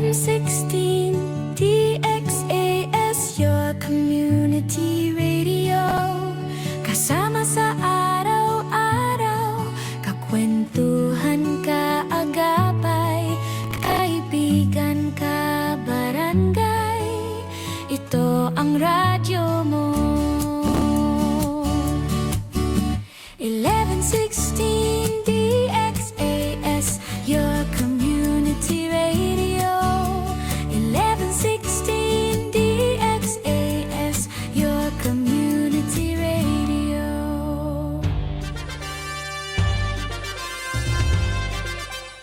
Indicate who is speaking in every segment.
Speaker 1: 1116 DXAS, your community radio. Kasama sa araw-araw, kakwentuhan ka agapay, kaibigan ka barangay. Ito ang radyo mo. 1116 DXAS, your community radio. 1116 DXAS, your community radio.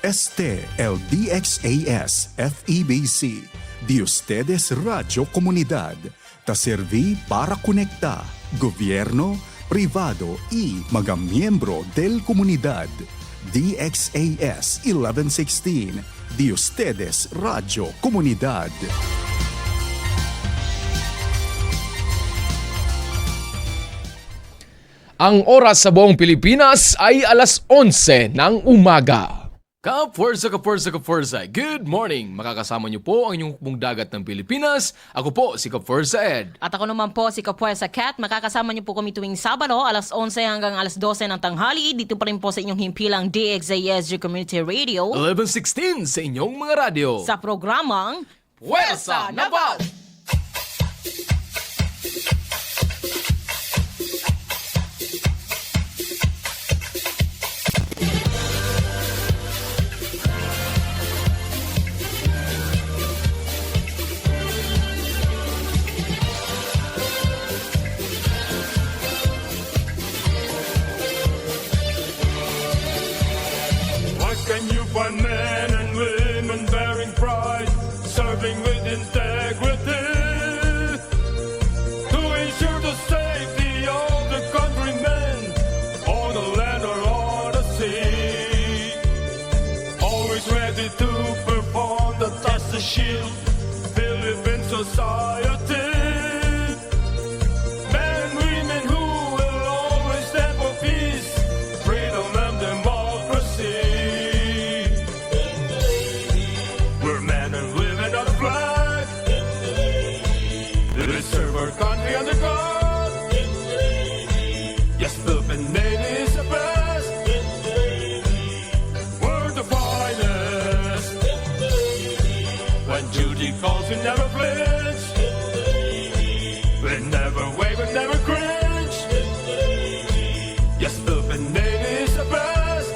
Speaker 2: Este el DXAS FEBC, de ustedes Radio Comunidad, ta serví para conectar gobierno, privado y mga miyembro del comunidad. DXAS 1116, de ustedes Radio Comunidad.
Speaker 3: Ang oras sa buong Pilipinas ay alas 11 ng umaga.
Speaker 4: Kapwersa, good morning! Makakasama niyo po ang inyong hukbong dagat ng Pilipinas. Ako po si Kapwersa Ed.
Speaker 5: At ako naman po si Kapwersa Cat. Makakasama niyo po kami tuwing Sabado, alas 11 hanggang alas 12 ng tanghali. Dito pa rin po sa inyong himpilang DXASG Community Radio.
Speaker 4: 1116 sa inyong mga radyo.
Speaker 5: Sa programang
Speaker 4: Pwersa Nabat!
Speaker 6: What can you find men and women bearing pride, serving with integrity, to ensure the safety of the countrymen on the land or on the sea, always ready to perform the task to shield Philippine society. Men, women who will always stand for peace, freedom and democracy. We're men and women of the flag. We serve our country under God. Yes, Philippine Navy is the best. We're the finest. When duty calls, we never flinch. We never waver, never cringe. Yes, Philippine Navy is the best.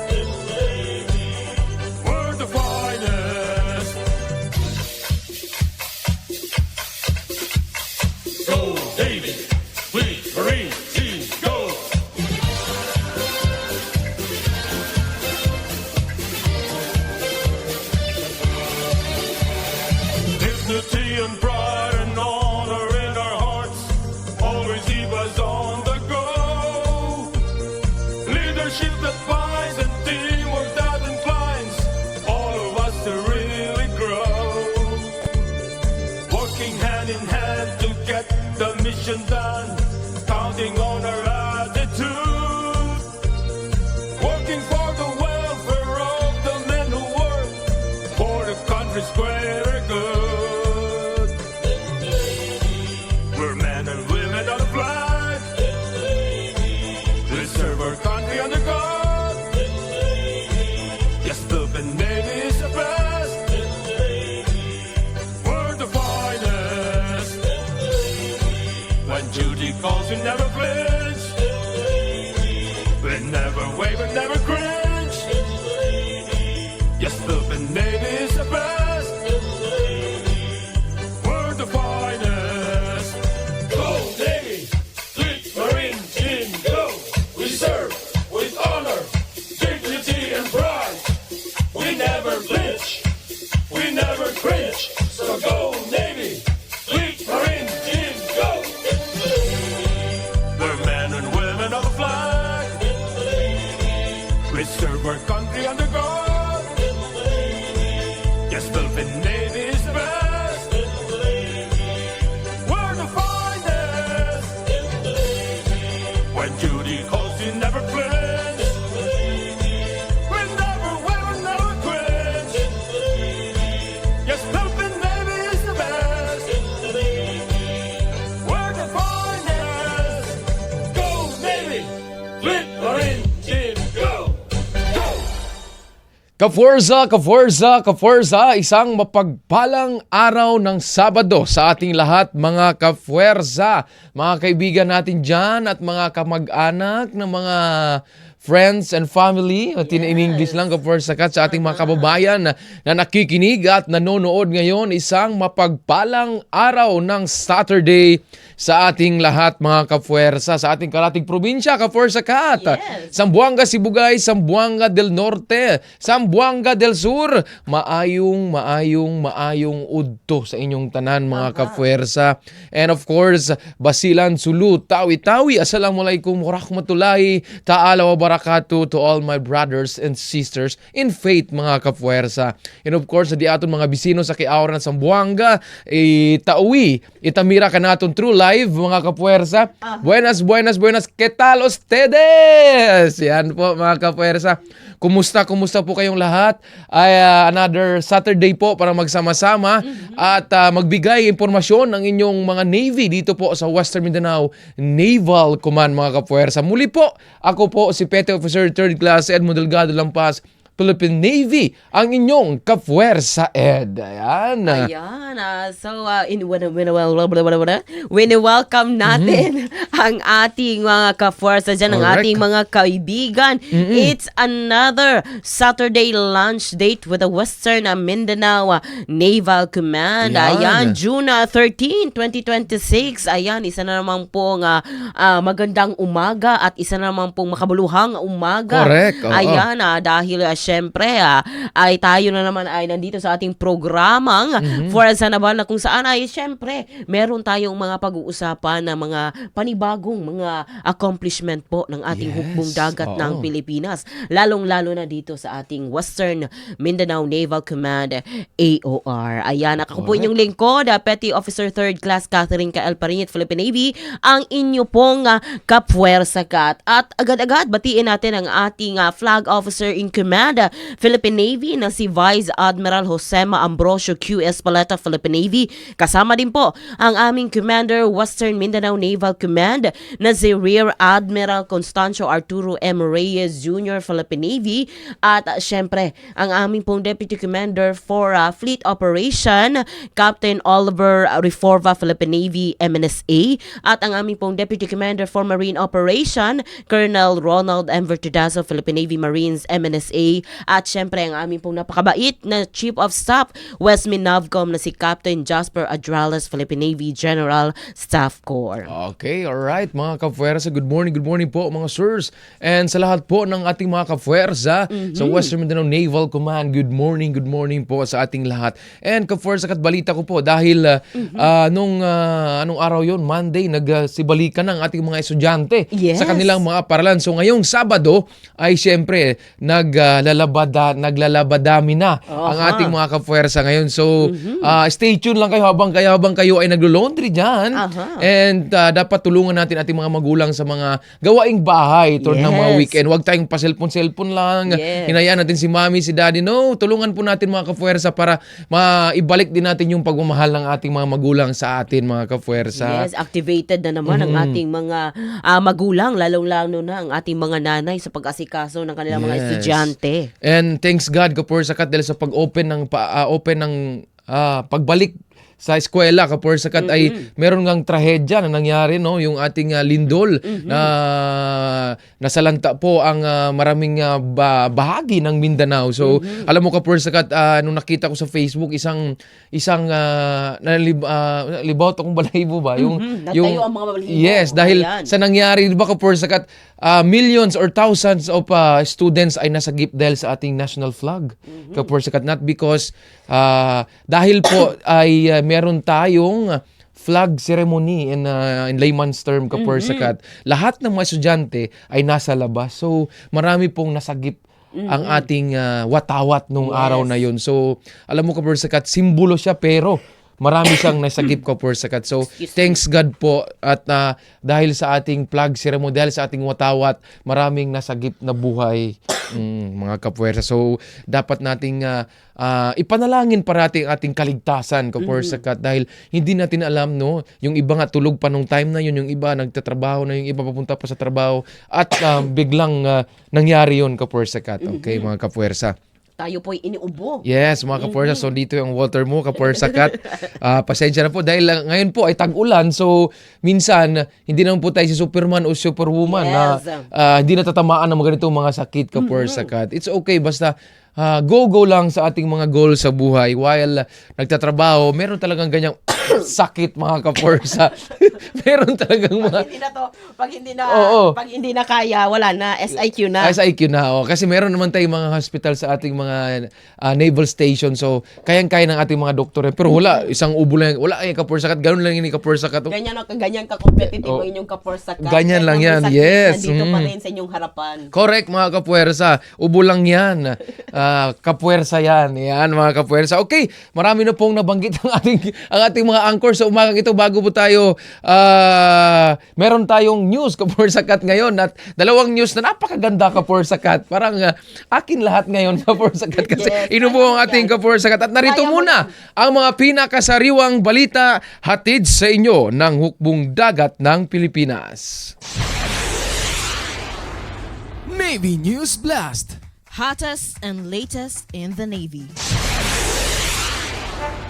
Speaker 6: We're the finest. Go Navy, Fleet, Marine, Sea, go. Dignity and pride and honor in our hearts, always keep us on the go. Leadership that binds and teamwork that inclines all of us to really grow. Working hand in hand to get the mission done, counting on our attitude. Working for the welfare of the men who work for the country's greater good. We're men and women of the flag. We serve our country under God. Yes, Philippine Navy is the best. We're the finest. When duty calls, we never flinch. We never waver, never cringe. Yes, Philippine Navy is the best. We're the finest. Go Navy, Fleet, Marine, Team, go. We serve with honor, dignity and pride. We never flinch, we never cringe. So go Navy, Fleet, Marine, Team, go. We're men and women of the flag. We serve our country under God. Yes, Philippine Navy is the best. We're the finest. When duty calls, you never flinch. We never waver, never quit. Yes, Philippine
Speaker 3: Kafuerza, isang mapagpalang araw ng Sabado sa ating lahat mga kafuerza. Mga kaibigan natin dyan at mga kamag-anak ng mga friends and family. In English lang, kafuerza kat sa ating mga kababayan na nakikinig at nanonood ngayon. Isang mapagpalang araw ng Saturday sa ating lahat mga kafuerza. Sa ating karating probinsya, kafuerza kat. Zamboanga, Sibugay, Zamboanga del Norte, Zamboanga del Sur. Maayong udto sa inyong tanan mga kafuerza. And of course, Basilan, Sulu, Tawi-Tawi. Assalamualaikum warahmatullahi ta'ala wa barakatuh to all my brothers and sisters in faith mga kafuerza. And of course, di aton mga bisino sa kiaura ng Zamboanga, Tawi, itamira ka naton true live mga kapuwersa. Buenas, ¿qué tal ustedes? Yan po mga kapuwersa. Kumusta po kayong lahat? Ay another Saturday po para magsama-sama at magbigay impormasyon ng inyong mga Navy dito po sa Western Mindanao Naval Command mga kapuwersa. Muli po, ako po si Petty Officer 3rd Class Edmond Delgado Lampas, Philippine Navy, ang inyong kapuwersa Ed. Ayan.
Speaker 7: Welcome natin ang ating mga kapuwersa dyan, ang
Speaker 3: Correct.
Speaker 7: ating mga kaibigan. It's another Saturday lunch date with the Western Mindanao Naval Command.
Speaker 3: Yan.
Speaker 7: Ayan, June 13, 2026. Ayan, isa na naman pong magandang umaga at isa na naman pong makabuluhang umaga.
Speaker 3: Correct, oo.
Speaker 7: Ayan, dahil syempre ay tayo na naman ay nandito sa ating programang Fuerza Naval na kung saan ay syempre meron tayong mga pag-uusapan na mga panibagong mga accomplishment po ng ating
Speaker 3: Yes,
Speaker 7: hukbong dagat
Speaker 3: oo.
Speaker 7: ng Pilipinas, lalong-lalo na dito sa ating Western Mindanao Naval Command AOR. Ayan, ako po inyong lingkod, Petty Officer 3rd Class Catherine K.L. Parinit, Philippine Navy, ang inyo pong kapuwersa kat. At agad-agad batiin natin ang ating Flag Officer in Command Philippine Navy na si Vice Admiral Josema Ambrosio Q. Espaleta, Philippine Navy. Kasama din po ang aming Commander Western Mindanao Naval Command na si Rear Admiral Constancio Arturo M. Reyes Jr., Philippine Navy. At syempre, ang aming pong Deputy Commander for Fleet Operation, Captain Oliver Reforva, Philippine Navy, MNSA. At ang aming pong Deputy Commander for Marine Operation, Colonel Ronald M. Vertudazo, Philippine Navy Marines, MNSA. At syempre, ang aming pong napakabait na Chief of Staff, Westmin Navcom, na si Captain Jasper Adrales, Philippine Navy General Staff Corps.
Speaker 3: Okay, alright mga kapuwersa. Good morning po mga sirs. And sa lahat po ng ating mga kapuwersa sa Western Mindanao Naval Command, good morning po sa ating lahat. And kapuwersa, kat balita ko po dahil anong araw yon, Monday, nagsibalikan ng ating mga estudyante
Speaker 7: Yes.
Speaker 3: sa kanilang mga paralan. So ngayong Sabado ay syempre naglalabadami na ang ating mga kapuwersa ngayon. So stay tuned lang kayo habang kayo ay naglo-laundry dyan. And dapat tulungan natin ating mga magulang sa mga gawaing bahay tulad ng mga
Speaker 7: Yes.
Speaker 3: weekend. Huwag tayong pa-cellphone lang.
Speaker 7: Yes.
Speaker 3: Hinayaan natin si mami, si daddy. No, tulungan po natin mga kapuwersa para maibalik din natin yung pagmamahal ng ating mga magulang sa atin mga kapuwersa.
Speaker 7: Yes, activated na naman ang ating mga magulang, lalong-lalo na ang ating mga nanay sa pag-asikaso ng kanilang mga
Speaker 3: Yes.
Speaker 7: estudyante.
Speaker 3: And thanks God, kapuwersa kat, dahil sa pag-open ng pagbalik sa eskwela, kapuwersa kat, ay meron ngang trahedya na nangyari, no, yung ating lindol na nasalanta po ang maraming bahagi ng Mindanao. So alam mo kapuwersa kat, nung nakita ko sa Facebook isang libawt akong balahibo ba yung
Speaker 7: Natayo ang mga balahibo.
Speaker 3: yes, dahil
Speaker 7: Ayan.
Speaker 3: sa nangyari, di ba kapuwersa kat, millions or thousands of students ay nasagip dahil sa ating national flag. Kapuwersa kat, not because dahil po ay meron tayong flag ceremony in layman's term, kapuwersa kat, lahat ng mga estudyante ay nasa labas. So marami pong nasagip ang ating watawat nung araw na yun. So alam mo kapuwersa kat, simbolo siya pero marami siyang nasagip, kapuwersa kat. So thanks God po at dahil sa ating flag ceremony, dahil sa ating watawat, maraming nasagip na buhay mga kapuwersa. So dapat nating ipanalangin parati ang ating kaligtasan, kapuwersa kat, dahil hindi natin alam, no, yung iba nga tulog pa nung time na yun, yung iba nagtatrabaho na, yung iba papunta pa sa trabaho at biglang nangyari yun, kapuwersa kat. Okay mga kapuwersa.
Speaker 7: tayo po'y iniubo.
Speaker 3: Yes, mga kapuwersa. So, dito yung water mo, kapuwersa kat. Pasensya na po dahil ngayon po ay tag-ulan. So, minsan, hindi naman po tayo si Superman o Superwoman na hindi natatamaan ng mga ganitong mga sakit, kapuwersa kat. It's okay, basta go lang sa ating mga goals sa buhay. While nagtatrabaho, meron talagang ganyang sakit, mga kapuwersa. Meron talagang mga...
Speaker 7: Pag hindi na kaya, wala na, SIQ na.
Speaker 3: SIQ na, kasi meron naman tayong mga hospital sa ating mga naval station. So, kayang-kaya ng ating mga doktor. Pero wala, isang ubo lang. Wala ay kapursakat. Ganun lang yun kapursakat.
Speaker 7: Ganyan ka-competitive ang inyong kapursakat.
Speaker 3: Ganyan lang yan, yes.
Speaker 7: Nandito pa rin sa inyong harapan.
Speaker 3: Correct, mga kapuwersa. Ubo lang yan. Kapuwersa yan. Yan, mga kapuwersa. Okay, marami na pong nabanggit ang ating mga anchor sa umagang ito. Bago po tayo, meron tayong news, kapuwersakat ngayon. At dalawang news na napakaganda, kapuwersakat. Parang akin lahat ngayon, kapuwersakat. Kasi inubo ang ating kapuwersakat. At narito muna ang mga pinakasariwang balita hatid sa inyo ng hukbong dagat ng Pilipinas.
Speaker 4: Navy News Blast.
Speaker 5: Hottest and latest in the Navy.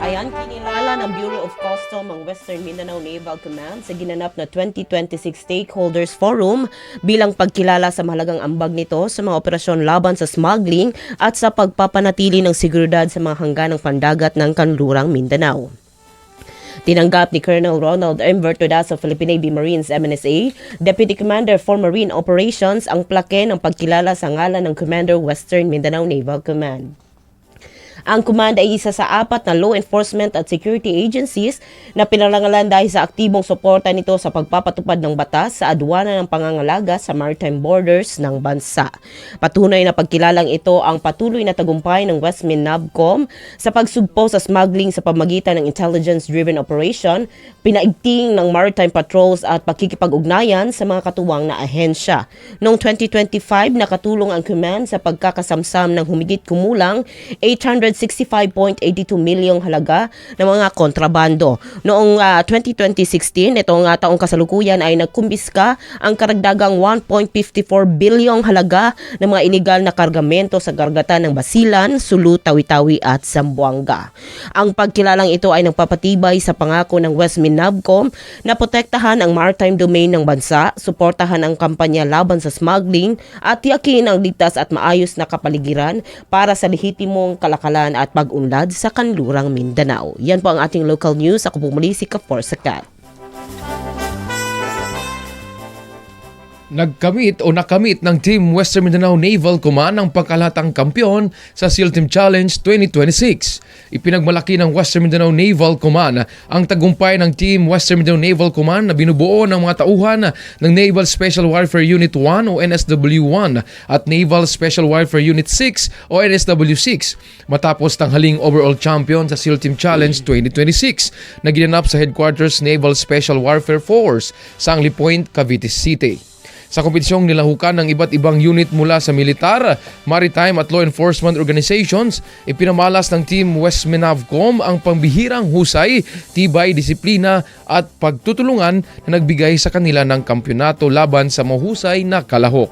Speaker 7: Ayan, kinilala ng Bureau of Custom ang Western Mindanao Naval Command sa ginanap na 2026 Stakeholders Forum bilang pagkilala sa mahalagang ambag nito sa mga operasyon laban sa smuggling at sa pagpapanatili ng seguridad sa mga hangganang pandagat ng kanlurang Mindanao. Tinanggap ni Colonel Ronald M. Vertudas of Philippine Navy Marines MNSA, Deputy Commander for Marine Operations, ang plake ng pagkilala sa ngalan ng Commander Western Mindanao Naval Command. Ang command ay isa sa 4 na law enforcement at security agencies na pinarangalan dahil sa aktibong suporta nito sa pagpapatupad ng batas sa adwana ng pangangalaga sa maritime borders ng bansa. Patunay na pagkilalang ito ang patuloy na tagumpay ng Westmin NAVCOM sa pagsugpo sa smuggling sa pamagitan ng intelligence-driven operation, pinaigting ng maritime patrols at pakikipag-ugnayan sa mga katuwang na ahensya. Noong 2025, nakatulong ang command sa pagkakasamsam ng humigit kumulang 865.82 milyong halaga ng mga kontrabando. Noong 2016, itong taong kasalukuyan ay nagkumbiska ang karagdagang 1.54 bilyong halaga ng mga iligal na kargamento sa karagatan ng Basilan, Sulu, Tawi-Tawi at Zamboanga. Ang pagkilalang ito ay nagpapatibay sa pangako ng Westmin NAVCOM na protektahan ang maritime domain ng bansa, suportahan ang kampanya laban sa smuggling at tiyakin ang ligtas at maayos na kapaligiran para sa lehitimong kalakalan at pag-unlad sa kanlurang Mindanao. Yan po ang ating local news. Ako po muli si Kaforsakat.
Speaker 3: Nakamit ng Team Western Mindanao Naval Command ang pangkalahatang kampyon sa SEAL Team Challenge 2026. Ipinagmalaki ng Western Mindanao Naval Command ang tagumpay ng Team Western Mindanao Naval Command na binubuo ng mga tauhan ng Naval Special Warfare Unit 1 o NSW1 at Naval Special Warfare Unit 6 o NSW6 matapos tanghaling overall champion sa SEAL Team Challenge 2026 na ginanap sa Headquarters Naval Special Warfare Force sa Angli Point, Cavite City. Sa kompetisyong nilahukan ng iba't ibang unit mula sa militar, maritime at law enforcement organizations, ipinamalas ng Team Westmin NAVCOM ang pambihirang husay, tibay, disiplina at pagtutulungan na nagbigay sa kanila ng kampyonato laban sa mahusay na kalahok.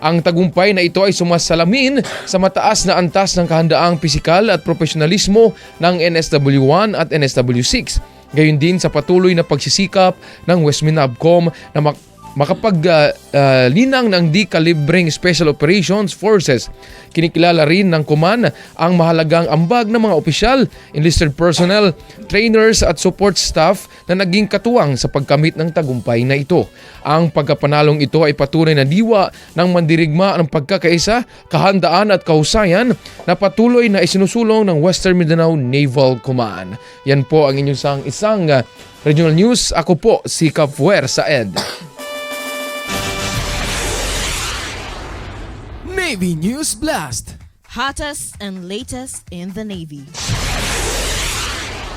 Speaker 3: Ang tagumpay na ito ay sumasalamin sa mataas na antas ng kahandaang pisikal at profesionalismo ng NSW1 at NSW6. Gayon din sa patuloy na pagsisikap ng Westmin NAVCOM na makapaglinang ng Decalibring Special Operations Forces. Kinikilala rin ng command ang mahalagang ambag ng mga opisyal, enlisted personnel, trainers at support staff na naging katuwang sa pagkamit ng tagumpay na ito. Ang pagkapanalong ito ay patunay na diwa ng mandirigma ng pagkakaisa, kahandaan at kahusayan na patuloy na isinusulong ng Western Mindanao Naval Command. Yan po ang inyong isang regional news. Ako po si Kapuwersa Ed.
Speaker 4: Navy News Blast.
Speaker 5: Hottest and latest in the Navy.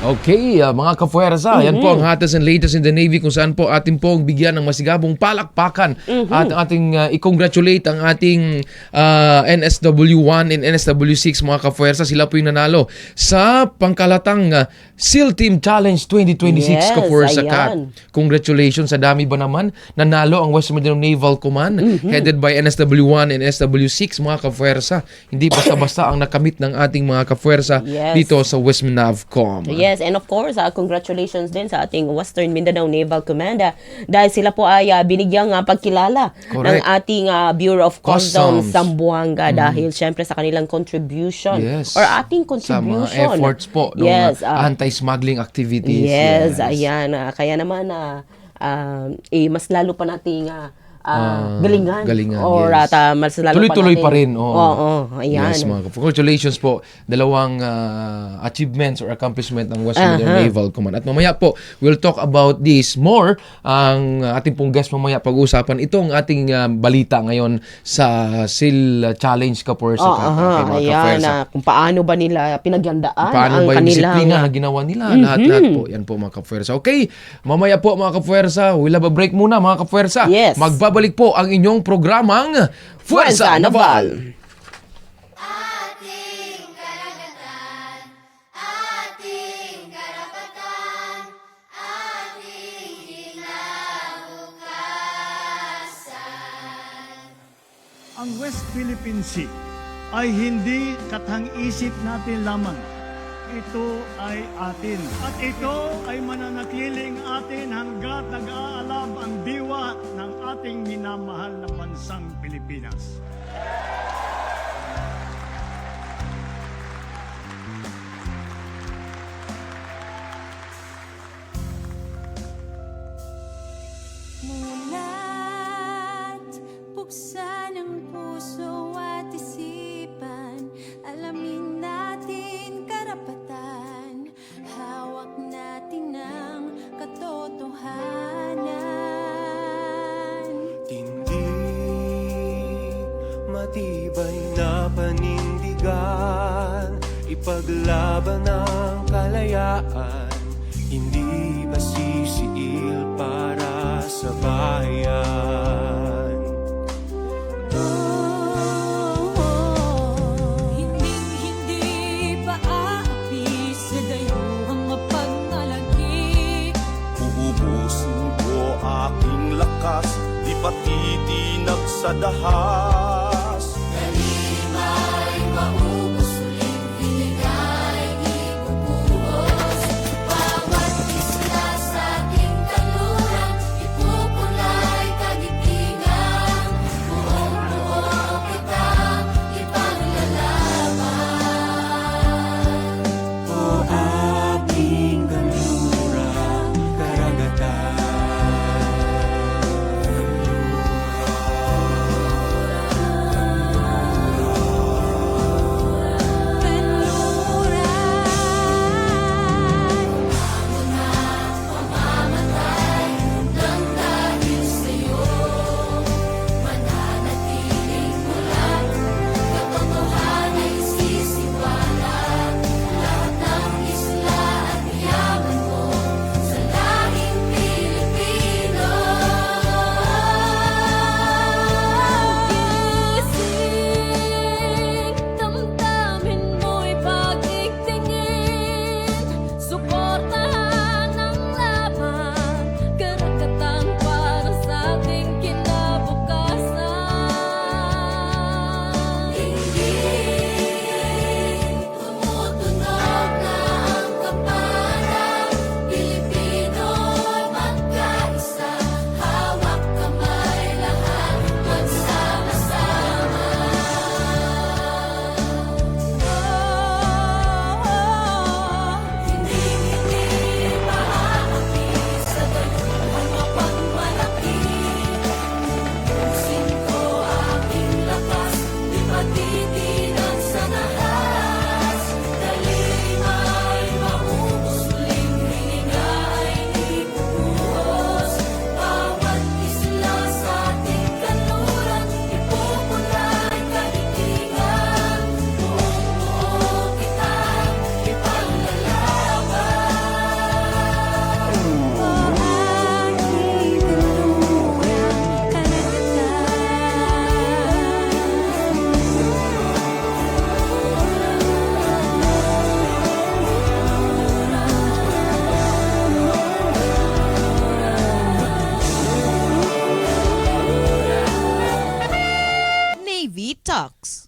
Speaker 3: Okay, mga kapuwersa, yan po ang hottest and latest in the Navy kung saan po atin pong bigyan ng masigabong palakpakan at ating i-congratulate ang ating NSW1 and NSW6 mga kapuwersa. Sila po yung nanalo sa pangkalatang SEAL Team Challenge 2026
Speaker 7: Yes,
Speaker 3: kapuwersa
Speaker 7: ayan.
Speaker 3: Kat. Congratulations sa dami ba naman nanalo ang West Mindanao Naval Command headed by NSW1 and NSW6 mga kapuwersa. Hindi basta-basta ang nakamit ng ating mga kapuwersa
Speaker 7: Yes.
Speaker 3: dito sa West Minavcom.
Speaker 7: Yes, and of course, congratulations din sa ating Western Mindanao Naval Command dahil sila po ay binigyang pagkilala ng
Speaker 3: Correct.
Speaker 7: ating Bureau of Customs
Speaker 3: Customs.
Speaker 7: Zamboanga dahil syempre sa kanilang contribution
Speaker 3: Yes.
Speaker 7: or ating
Speaker 3: Sa
Speaker 7: contribution.
Speaker 3: mga efforts po ng
Speaker 7: Yes,
Speaker 3: anti-smuggling activities.
Speaker 7: yes, ayan. Kaya naman, mas lalo pa nating galingan. Or
Speaker 3: yes.
Speaker 7: mas lalo
Speaker 3: Tuloy-tuloy
Speaker 7: pa
Speaker 3: pa
Speaker 7: nating...
Speaker 3: rin. Oo.
Speaker 7: Oo, ayan.
Speaker 3: Yes, mga congratulations po. Dalawang achievements or accomplishment ng West Mindanao Naval Command. At mamaya po, we'll talk about this more. Ang ating pong guest mamaya pag-uusapan itong ating balita ngayon sa SEAL Challenge Kapuwersa.
Speaker 7: Ayan, kung paano ba nila pinagyandaan
Speaker 3: Paano
Speaker 7: ang
Speaker 3: ba yung
Speaker 7: kanilang...
Speaker 3: disiplina na ginawa nila? Lahat-lahat po. Yan po mga kapuwersa. Okay, mamaya po mga kapuwersa. We'll have a break muna mga kapuwersa.
Speaker 7: Yes.
Speaker 3: Magbabalik po ang inyong programang Fuerza Naval.
Speaker 1: Ating karagatan, ating karapatan, ating kinabukasan.
Speaker 8: Ang West Philippine Sea ay hindi kathang-isip natin lamang. Ito ay atin. At ito ay mananatiling atin hanggat nag-aalab ang diwa ng ating minamahal na bansang Pilipinas.
Speaker 1: Mulat, buksan ang puso at isipan, alamin natin karapatan, hawak natin ang katotohanan.
Speaker 9: Tindig, matibay na panindigan, ipaglaban ang kalayaan, hindi masisiil para sa bayan.
Speaker 1: Hindi pa aapi sa dayuhang mapagmalaki.
Speaker 9: Uubusin ko aking lakas, di patitinag sa dahas.
Speaker 1: Ay maubos uling binigay ibubuhos. Bawat isla sa ating kanluran, ipupulay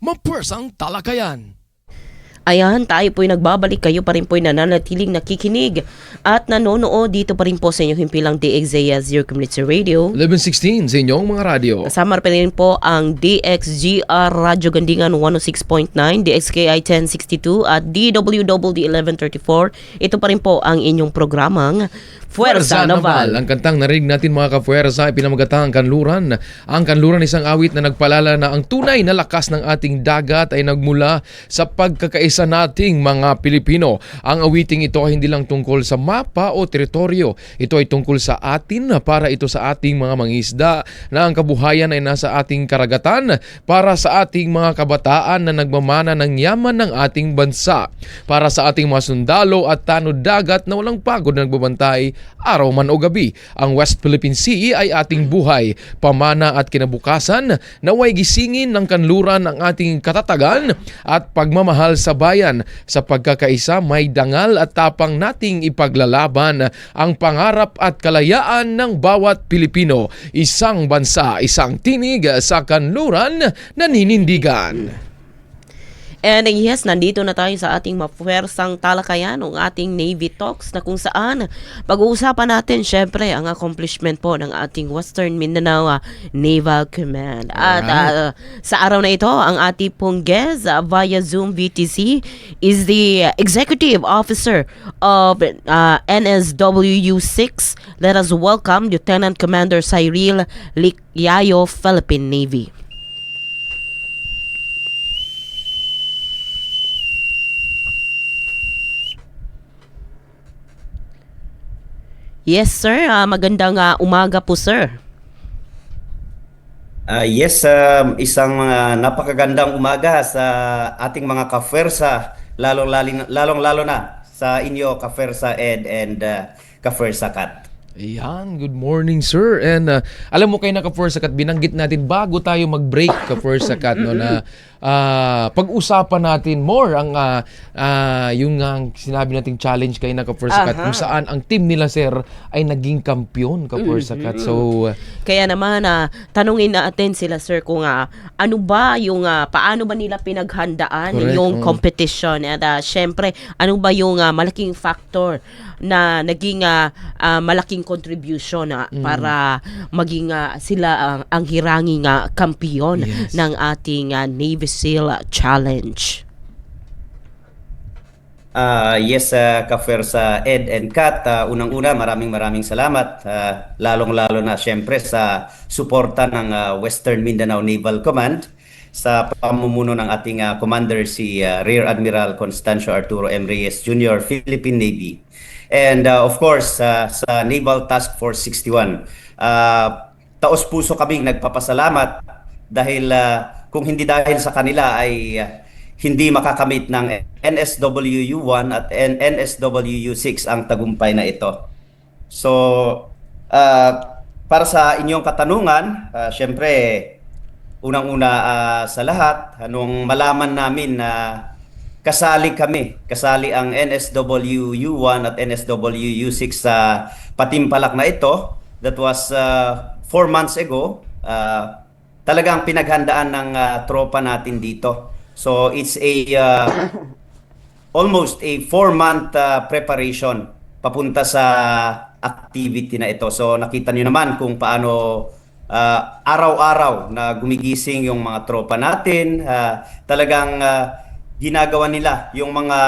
Speaker 4: Mapuwersang Talakayan.
Speaker 7: Ayan, tayo po'y nagbabalik. Kayo pa rin po'y nananatiling nakikinig at nanonood dito pa rin po sa inyong himpilang DXJS, your community radio.
Speaker 4: 11:16 sa inyong mga radyo.
Speaker 7: Kasama pa rin po ang DXGR Radyo Gandingan 106.9, DXKI 1062 at DWWD 1134. Ito pa rin po ang inyong programang Fuerza Naval.
Speaker 3: Ang kantang narinig natin mga kapuwersa ay pinamagatang ang kanluran. Ang kanluran isang awit na nagpalala na ang tunay na lakas ng ating dagat ay nagmula sa pagkakaisa nating mga Pilipino. Ang awiting ito ay hindi lang tungkol sa mapa o teritoryo. Ito ay tungkol sa atin, para ito sa ating mga mangisda na ang kabuhayan ay nasa ating karagatan, para sa ating mga kabataan na nagmamana ng yaman ng ating bansa, para sa ating mga sundalo at tanod dagat na walang pagod na nagbabantay araw man o gabi. Ang West Philippine Sea ay ating buhay, pamana at kinabukasan, naway gisingin ng kanluran ang ating katatagan at pagmamahal sa bayan. Sa pagkakaisa may dangal at tapang nating ipaglalaban ang pangarap at kalayaan ng bawat Pilipino. Isang bansa, isang tinig sa kanluran na ninindigan.
Speaker 7: And yes, nandito na tayo sa ating mapuwersang talakayan, ang ating Navy Talks, na kung saan pag-uusapan natin syempre ang accomplishment po ng ating Western Mindanao Naval Command. At sa araw na ito, ang ating pong guest via Zoom VTC is the Executive Officer of NSWU-6. Let us welcome Lieutenant Commander Cyril Licyayo, Philippine Navy. Yes, sir. Magandang umaga po, sir.
Speaker 10: Yes, isang napakagandang umaga sa ating mga kafersa, lalong-lalo na sa inyo, Kafersa Ed and Kafersa Kat.
Speaker 3: Ayan, good morning sir. And alam mo kayo na ka-Forsakat, binanggit natin bago tayo mag-break ka-Forsakat, no, na pag-usapan natin more ang yung sinabi nating challenge kayo na ka-Forsakat, kung saan ang team nila sir ay naging kampiyon ka-Forsakat. So
Speaker 7: kaya naman tanungin natin sila sir kung ano ba yung paano ba nila pinaghandaan
Speaker 3: Correct,
Speaker 7: yung competition, at syempre ano ba yung malaking factor na naging malaking contribution para maging sila ang hiranging kampiyon ng ating Navy SEAL Challenge.
Speaker 10: Yes, Kafersa Ed and Kat, unang-una maraming salamat, lalong-lalo na syempre sa suporta ng Western Mindanao Naval Command sa pamumuno ng ating commander si Rear Admiral Constancio Arturo M. Reyes Jr., Philippine Navy. And of course, sa Naval Task Force 61, taos-puso kaming nagpapasalamat dahil kung hindi dahil sa kanila ay hindi makakamit ng NSWU-1 at NSWU-6 ang tagumpay na ito. So, para sa inyong katanungan, syempre, unang-una sa lahat, nung malaman namin na kasali ang NSWU-1 at NSWU-6 sa patimpalak na ito, that was 4 months ago, talagang pinaghandaan ng tropa natin dito. So it's almost a 4-month preparation papunta sa activity na ito. So nakita niyo naman kung paano araw-araw na gumigising yung mga tropa natin, talagang ginagawa nila yung mga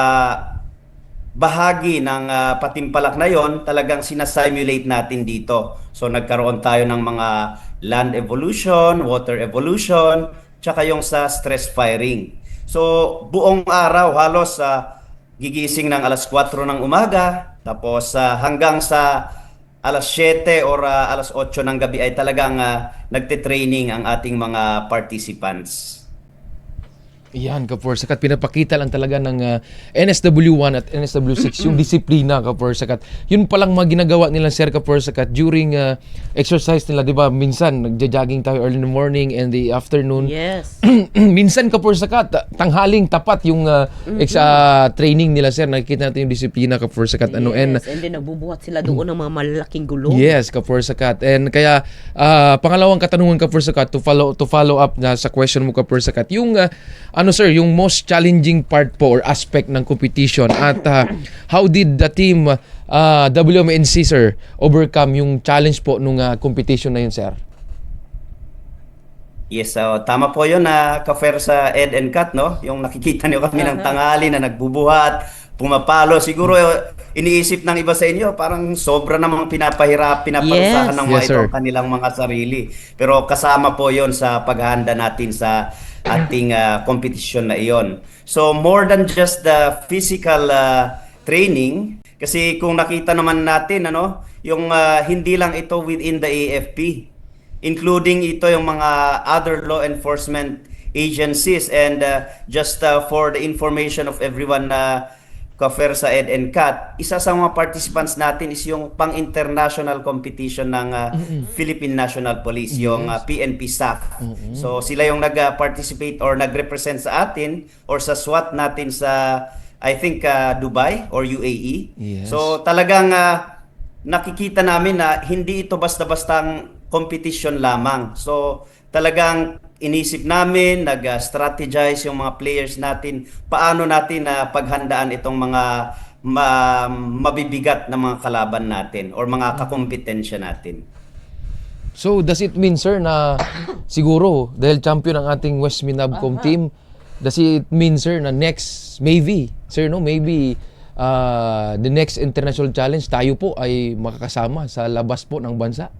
Speaker 10: bahagi ng patimpalak na yon, talagang sinasimulate natin dito. So nagkaroon tayo ng mga land evolution, water evolution, tsaka yung sa stress firing. So buong araw halos gigising ng alas 4 ng umaga, tapos hanggang sa alas 7 or alas 8 ng gabi ay talagang nagte-training ang ating mga participants.
Speaker 3: Yan, Kaporsakat, pinapakita lang talaga ng NSW1 at NSW6 yung disiplina, Kaporsakat. Yun palang mga ginagawa nila, Sir Kaporsakat, during exercise nila, di ba? Minsan, nagja-jogging tayo early in the morning and the afternoon.
Speaker 7: Yes.
Speaker 3: Minsan, Kaporsakat, tanghaling tapat yung training nila, Sir. Nakikita natin yung disiplina, Kaporsakat.
Speaker 7: Yes. And then nagbubuhat sila doon ng mga malalaking gulong.
Speaker 3: Yes, Kaporsakat. And kaya, pangalawang katanungan, Kaporsakat, to follow up na sa question mo, Kaporsakat, yung sir, yung most challenging part po or aspect ng competition at how did the team WMNC, sir, overcome yung challenge po nung competition na yun, sir?
Speaker 10: Yes, tama po yun na ka-fair sa Ed and Kat, no? Yung nakikita niyo kami ng tanghali na nagbubuhat, pumapalo. Siguro iniisip ng iba sa inyo, parang sobra namang pinaparusahan ng mga
Speaker 3: Yes, sir.
Speaker 10: ito kanilang mga sarili. Pero kasama po yon sa paghahanda natin sa ating competition na iyon. So more than just the physical training, kasi kung nakita naman natin, yung hindi lang ito within the AFP, including ito yung mga other law enforcement agencies, and just for the information of everyone na ka-fair sa Ed and Kat, isa sa mga participants natin is yung pang-international competition ng Philippine National Police, yung PNP staff. So sila yung nag-participate or nag-represent sa atin or sa SWAT natin sa, I think, Dubai or UAE.
Speaker 3: Yes.
Speaker 10: So talagang nakikita namin na hindi ito basta-bastang competition lamang. So talagang inisip namin, nag-strategize yung mga players natin, paano natin paghandaan itong mga mabibigat na mga kalaban natin or mga kakompetensya natin.
Speaker 3: So, does it mean, sir, na siguro, dahil champion ang ating West Minabcom team, does it mean, sir, na next, maybe, the next international challenge, tayo po ay makakasama sa labas po ng bansa?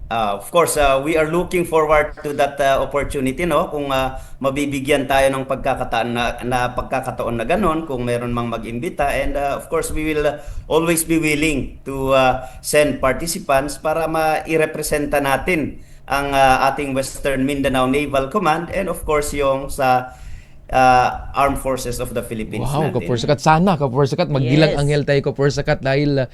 Speaker 10: Of course, we are looking forward to that opportunity, no? Kung mabibigyan tayo ng pagkakataon na ganon, kung meron mang mag-imbita, and of course we will always be willing to send participants para ma-irepresenta natin ang ating Western Mindanao Naval Command, and of course yung sa Armed Forces of the Philippines
Speaker 3: Wow,
Speaker 10: natin.
Speaker 3: Kaporsakat. Sana, Kaporsakat, magdilang
Speaker 7: Yes.
Speaker 3: anghel tayo, Kaporsakat, dahil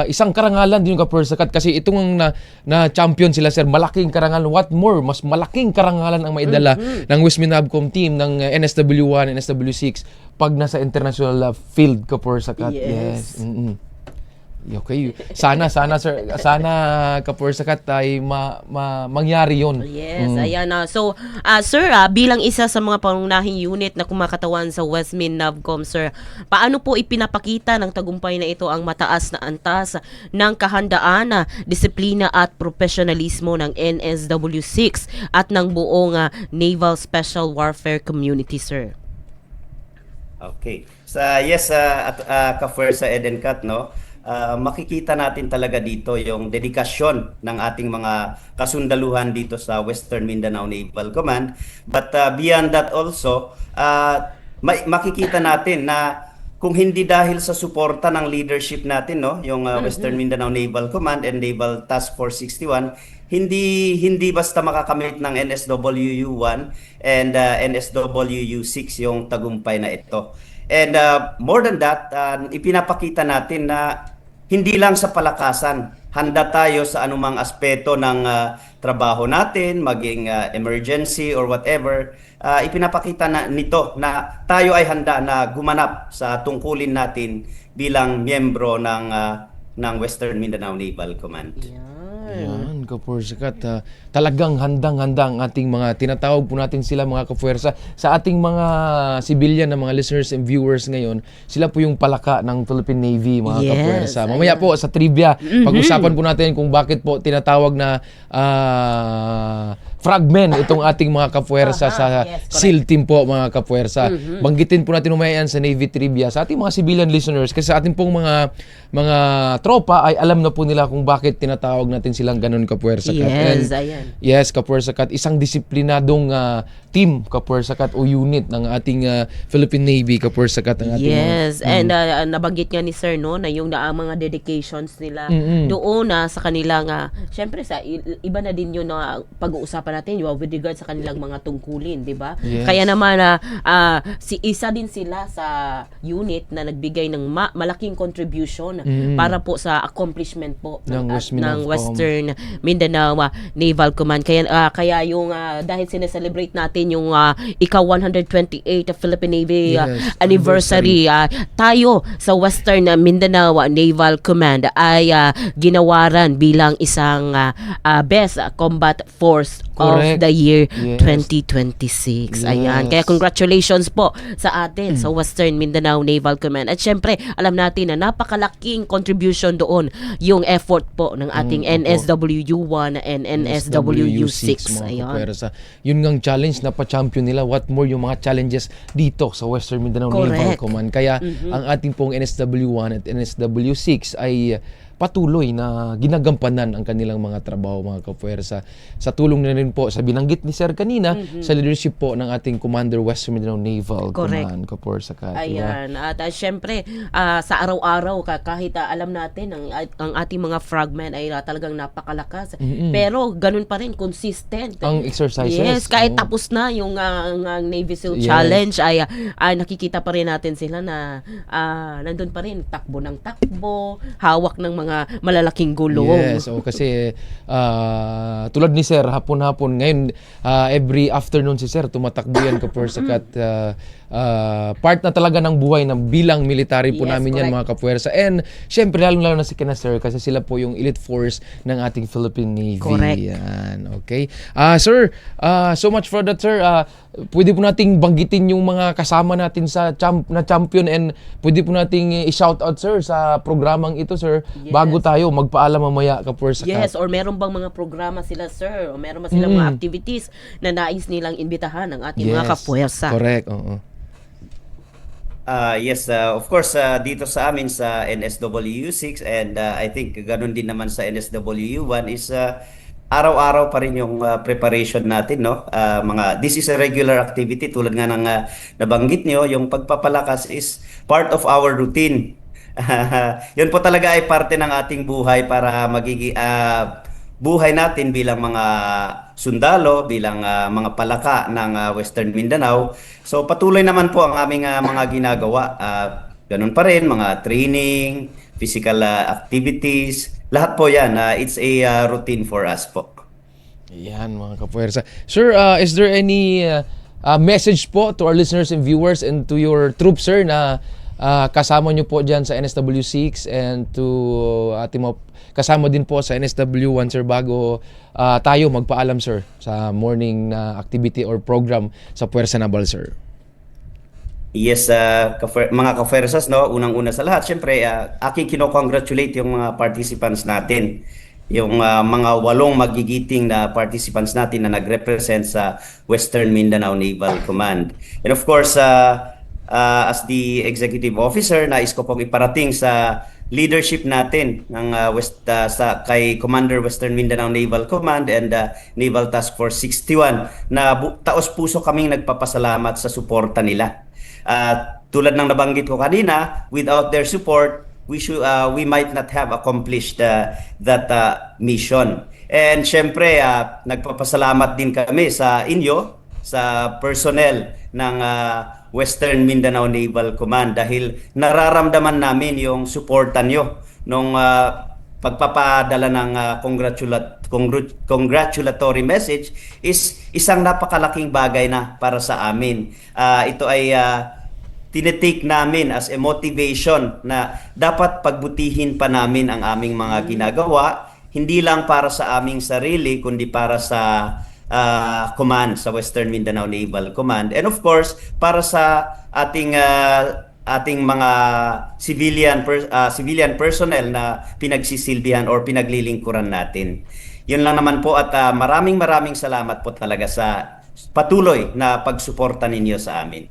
Speaker 3: isang karangalan din yung Kaporsakat, kasi itong na-champion sila, sir, malaking karangalan. What more, mas malaking karangalan ang maidala ng West Minabcom team, ng NSW1, NSW6, pag nasa international field, Kaporsakat.
Speaker 7: Yes.
Speaker 3: Okay. Sana, sir, Kaporsakat, ay mangyari yun.
Speaker 7: Yes, ayan na. So, sir, bilang isa sa mga pangunahing unit na kumakatawan sa West Minabcom, sir, paano po ipinapakita ng tagumpay na ito ang mataas na antas ng kahandaan, disiplina at professionalismo ng NSW6 at ng buong Naval Special Warfare Community, sir?
Speaker 10: Okay. Ka-fair sa Ed and Kat, no? Makikita natin talaga dito yung dedikasyon ng ating mga kasundaluhan dito sa Western Mindanao Naval Command. But beyond that also, makikita natin na kung hindi dahil sa suporta ng leadership natin, no, yung Western Mindanao Naval Command and Naval Task Force 61, hindi basta makakamit ng NSWU1 and NSWU6 yung tagumpay na ito. And more than that, ipinapakita natin na hindi lang sa palakasan, handa tayo sa anumang aspeto ng trabaho natin, maging emergency or whatever. Ipinapakita na nito na tayo ay handa na gumanap sa tungkulin natin bilang miyembro ng Western Mindanao Naval Command.
Speaker 3: Yan, Kaporsakat. Talagang handang-handa ang ating mga, tinatawag po natin sila mga kapuwersa. Sa ating mga civilian na mga listeners and viewers ngayon, sila po yung palaka ng Philippine Navy, mga
Speaker 7: Yes,
Speaker 3: kapuwersa. Mamaya po sa trivia, pag-usapan po natin kung bakit po tinatawag na fragment itong ating mga kapuwersa sa
Speaker 7: yes, correct.
Speaker 3: SEAL team po, mga kapuwersa. Banggitin po natin umaya yan sa Navy trivia sa ating mga civilian listeners, kasi sa ating pong mga tropa ay alam na po nila kung bakit tinatawag natin silang ganun, Kapuwersa.
Speaker 7: Yes, ayan.
Speaker 3: Yes, Kapuwersakat, isang disiplinadong team, Kapuwersakat, o unit ng ating Philippine Navy, Kapuwersakat, ang ating
Speaker 7: Yes, and nabanggit nga ni Sir, no, na yung mga dedications nila doon sa kanilang, syempre sa iba na din yun na pag-uusapan natin with regard sa kanilang mga tungkulin, di ba?
Speaker 3: Yes.
Speaker 7: Kaya naman si isa din sila sa unit na nagbigay ng malaking contribution para po sa accomplishment po
Speaker 3: Ng
Speaker 7: Western Mindanao Naval Command. Kaya yung dahil sineselebrate natin yung ika-128 Philippine Navy
Speaker 3: Yes,
Speaker 7: anniversary, tayo sa Western Mindanao Naval Command ay ginawaran bilang isang best combat force
Speaker 3: Correct.
Speaker 7: of the year
Speaker 3: Yes.
Speaker 7: 2026. Ayan.
Speaker 3: Yes.
Speaker 7: Kaya congratulations po sa atin sa Western Mindanao Naval Command. At syempre, alam natin na napakalaking contribution doon yung effort po ng ating NSWU-1 and NSWU-6.
Speaker 3: mga
Speaker 7: Ayan.
Speaker 3: kapuwersa. Yun ngang challenge na pa-champion nila. What more yung mga challenges dito sa Western Mindanao Naval
Speaker 7: Correct.
Speaker 3: Command. Kaya ang ating pong NSW-1 at NSW-6 ay patuloy na ginagampanan ang kanilang mga trabaho, mga kapuwersa. Sa tulong na rin po sa binanggit ni Sir kanina, sa leadership po ng ating Commander Western Mindanao Naval
Speaker 7: Correct.
Speaker 3: Command, kapuwersa ka.
Speaker 7: Ayan. At syempre, sa araw-araw, kahit alam natin ang ating mga frogmen ay talagang napakalakas. Pero ganun pa rin, consistent.
Speaker 3: Ang exercises.
Speaker 7: Yes, kahit
Speaker 3: Oo.
Speaker 7: tapos na yung ang Navy SEAL
Speaker 3: Yes.
Speaker 7: Challenge ay nakikita pa rin natin sila na nandun pa rin, takbo ng takbo, hawak ng mga malalaking gulong.
Speaker 3: Yes, kasi tulad ni Sir, hapon-hapon, ngayon, every afternoon si Sir, tumatakbo yan kapuwersa at part na talaga ng buhay na bilang military po
Speaker 7: Yes,
Speaker 3: namin yan,
Speaker 7: correct.
Speaker 3: mga kapuwersa. And syempre, lalo na si kina Sir, kasi sila po yung elite force ng ating Philippine Navy.
Speaker 7: Correct.
Speaker 3: Yan, okay. Sir, so much for that, Sir. Pwede po nating banggitin yung mga kasama natin sa champion, and pwede po nating i-shout out, Sir, sa programang ito, Sir,
Speaker 7: Yes.
Speaker 3: bago tayo magpaalam mamaya kapuwersa.
Speaker 7: Yes, or meron bang mga programa sila, sir? O meron ba silang mga activities na nais nilang imbitahan ng ating mga kapuwersa?
Speaker 3: Correct, oo.
Speaker 10: Yes, of course, dito sa amin sa NSWU-6 and I think ganun din naman sa NSWU-1 is araw-araw pa rin yung preparation natin, no? This is a regular activity tulad nga ng nabanggit nyo, yung pagpapalakas is part of our routine. Yun po talaga ay parte ng ating buhay para buhay natin bilang mga sundalo, bilang mga palaka ng Western Mindanao. So patuloy naman po ang aming mga ginagawa. Ganun pa rin, mga training, physical activities, lahat po yan. It's a routine for us po.
Speaker 3: Yan, mga kapuwersa. Sir, is there any message po to our listeners and viewers and to your troops, sir, na kasama nyo po dyan sa NSW-6 and to ating mga kasama din po sa NSW-1, sir, bago tayo magpaalam, sir, sa morning na activity or program sa Puwersa Naval, sir?
Speaker 10: Yes, mga kafersas, no, unang-una sa lahat, syempre, aking kino-congratulate yung mga participants natin. Yung mga 8 magigiting na participants natin na nag-represent sa Western Mindanao Naval Command. And of course, as the executive officer, nais ko pong iparating sa leadership natin ng kay Commander Western Mindanao Naval Command and Naval Task Force 61 na taos-puso kaming nagpapasalamat sa suporta nila. Tulad ng nabanggit ko kanina, without their support, we might not have accomplished that mission. And syempre, nagpapasalamat din kami sa inyo, sa personnel ng Western Mindanao Naval Command dahil nararamdaman namin yung suporta nyo nung pagpapadala ng congratulatory message is isang napakalaking bagay na para sa amin. Ito ay tinitake namin as a motivation na dapat pagbutihin pa namin ang aming mga ginagawa, hindi lang para sa aming sarili kundi para sa command, sa Western Mindanao Naval Command, and of course para sa ating mga civilian personnel na pinagsisilbihan or pinaglilingkuran natin. Yun lang naman po at maraming salamat po talaga sa patuloy na pagsuporta ninyo sa amin.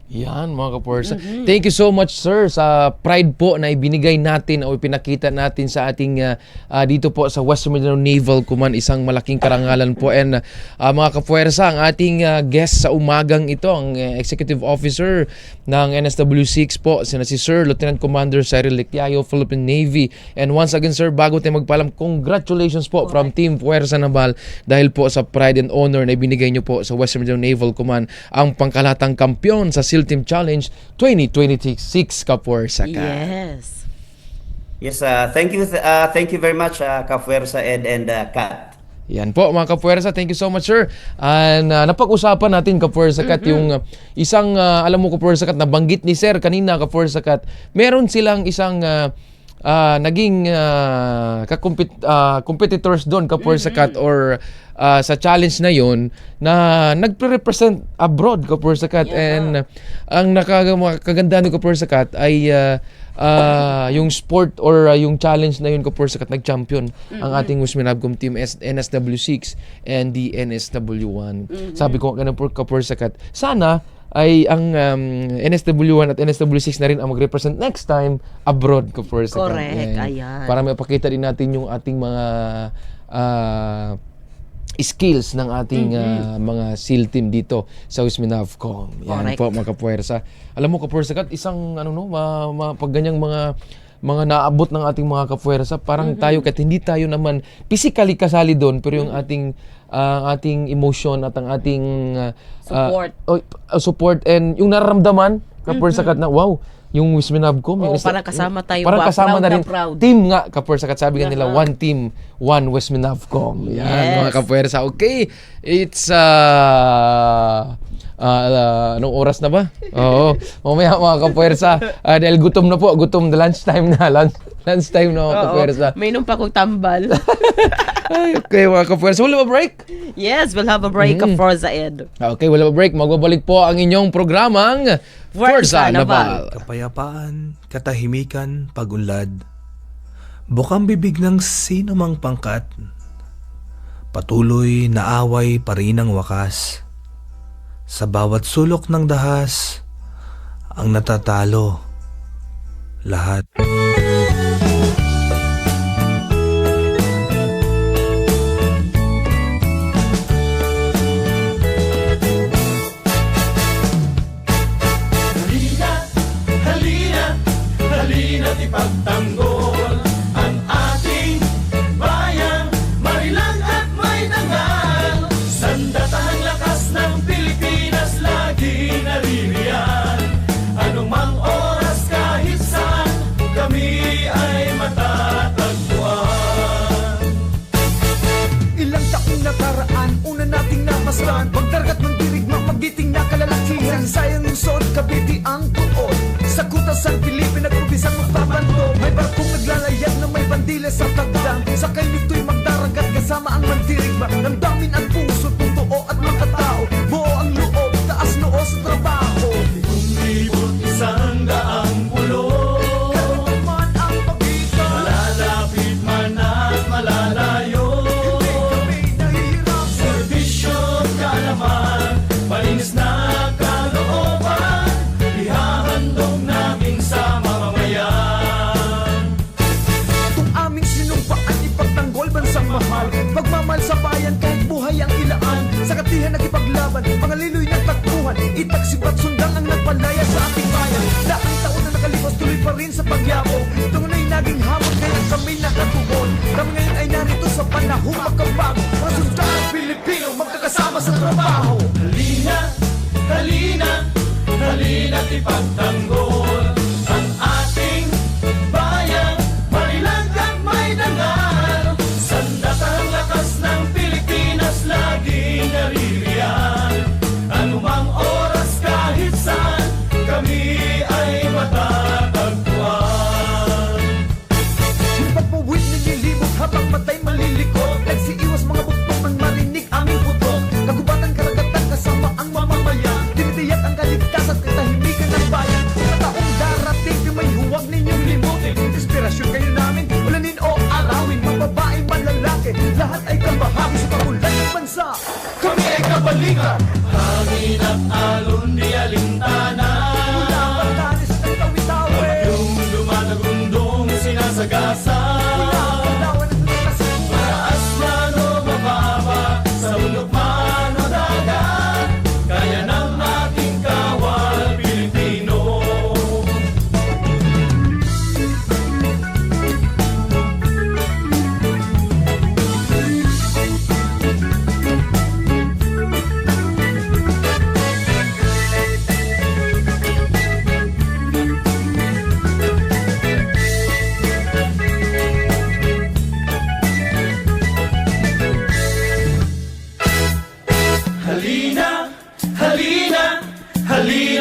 Speaker 3: Yan, mga kapuwersa. Thank you so much, sir, sa pride po na ibinigay natin o ipinakita natin sa ating dito po sa Western Mindanao Naval Command. Isang malaking karangalan po. And mga kapuwersa, ang ating guest sa umagang ito, ang Executive Officer ng NSW6 po, si Sir Lieutenant Commander Cyril Lictiayo, Philippine Navy. And once again, sir, bago tayo magpaalam, congratulations po from Team Puwersa Naval dahil po sa pride and honor na ibinigay nyo po sa Western Mindanao Naval Command, ang pangkalatang kampiyon sa SEAL Team Challenge 2026 Kapuwersa ka.
Speaker 7: Yes.
Speaker 10: Yes, thank you very much, Kapuwersa Ed and Kat.
Speaker 3: Yan po mga Kapuwersa, thank you so much, sir. And napag-usapan natin, Kapuwersa Kat, yung isang, alam mo, Kapuwersa Kat, nabanggit ni sir kanina, Kapuwersa Kat, meron silang isang naging competitors doon, Kapuwersa Kat, or sa challenge na yon na nagre-represent abroad, Kapuwersa Kat. And ang nakaganda ni Kapuwersa Kat ay yung sport or yung challenge na yun, Kapuwersa Kat, nag-champion ang ating Wisminabcom team NSW6 and the NSW1. Sabi ko ganun po, Kapuwersa Kat, sana ay ang NSW1 at NSW6 na rin ang mag-represent next time abroad, Kapuwersa Kat.
Speaker 7: Correct, ayan.
Speaker 3: Para mapakita din natin yung ating mga skills ng ating mga SEAL team dito sa Wisminabcom. Yan
Speaker 7: Correct.
Speaker 3: po, mga Kapuwersa. Alam mo, Kapuwersa Kat, isang pag ganyang mga naabot ng ating mga Kapuwersa, parang tayo, kahit hindi tayo naman physically kasali doon, pero yung ating emotion at ang ating support and yung nararamdaman, Kapuwersa Kat, na wow, yung Wisminabcom.
Speaker 7: Parang kasama tayo.
Speaker 3: Parang kasama
Speaker 7: proud
Speaker 3: na rin.
Speaker 7: proud.
Speaker 3: Team nga, Kapuwersa Kat. Sabi nga nila, one team, one Wisminabcom. Yan,
Speaker 7: Yes.
Speaker 3: mga Kapuwersa. Okay, it's anong oras na ba? Oo, mamaya mga Kapuwersa. Dahil gutom na po, lunchtime na. Lunchtime na, mga Kapuwersa.
Speaker 7: Mainom pa kong tambal.
Speaker 3: Ay, okay, mga Kapuwersa. Wala ba break?
Speaker 7: Yes, we'll have a break of Forza Ed.
Speaker 3: Okay, wala ba break? Magbabalik po ang inyong programang Forza Naval.
Speaker 11: Kapayapaan, katahimikan, pagunlad. Bukang bibig ng sino mang pangkat. Patuloy na away pa rin ang wakas. Sa bawat sulok ng dahas, ang natatalo, lahat.
Speaker 6: Halina't ipagtanggol ang ating bayang marilang at may dangal. Sandatahang lakas ng Pilipinas lagi naririyan. Anumang oras kahit saan kami ay matatagpuan.
Speaker 12: Ilang taong nakaraan, una nating napasran. Pagdargat ng dirigma, magiting na kalalakihan. Sayang lungsod, Cavite ang tuon. Sa kutas ang Pilipin, nag-ubisang magbabanto. May barkong naglalayag na may bandila sa tagdang. Sa kailito'y magdaragat kasama ang mandirigma. Namdamin ang puso, totoo at makatao. Buo ang loob, taas noo sa trabaho.
Speaker 6: Umibot isang daang pulo.
Speaker 12: Kalawang man ang pagitan.
Speaker 6: Malalapit man at malalayo.
Speaker 12: Hindi kami nahihirap.
Speaker 6: Serbisyo at kaalaman, malinis na kalooban, ihahandog namin sa mamamayan.
Speaker 12: Kung aming sinumpaan ipagtanggol bansang mahal. Pagmamahal sa bayan kahit buhay ang ilaan. Sa katihan nagipaglaban, mga liloy ng takbuhan. Itagsibat sundang ang nagpalaya sa ating bayan. Daang taon na nakalipas, tuloy pa rin sa pagyabong. Tunay naging hamon kaya kami nakatugon. Kami ngayon ay narito sa panahong magkabago. Mga sundang Pilipino magkakasama sa trabaho.
Speaker 6: Halina't ipagtanggol ang ating bayang marilang at may dangal. Sandatahang lakas ng Pilipinas laging naririyan. Anumang oras kahit saan kami ay matatagpuan.
Speaker 12: Yung pagpuwid nililibot habang matay malilikot. Nagsiiwas mga buktok ng marinig aming putok. Kagubatan karagatan kasama ang mamamayan. Tinitiyak ang kaligtas at katahimikan ng bayan. Sa taong darating di may huwag ninyong limutin. Inspirasyon kayo namin, ulanin o arawin. Mga babae, malalaki, lahat ay kabahagi sa pagunlad ng bansa.
Speaker 6: Kami ay kabalingan, hangin at alon di alintana.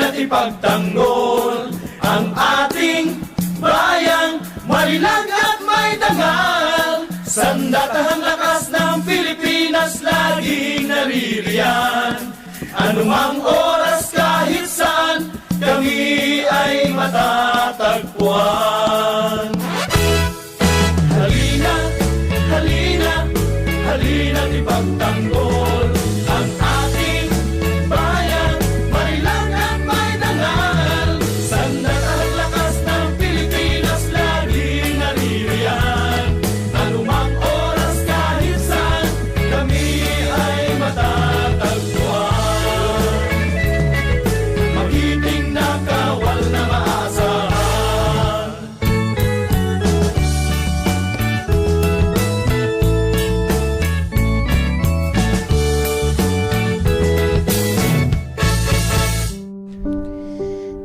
Speaker 6: halina't ipagtanggol ang ating bayang malilag at may dangal. Sandatahang lakas ng Pilipinas laging naririyan. Anumang oras kahit saan, kami ay matatagpuan. Halina, halina, halina't ipagtanggol ang ating bayan, marilang at may dangal. Sandatahang lakas ng Pilipinas laging naririyan. Anumang oras kahit saan, kami ay matatagpuan. Magiting na kawal na maasahan.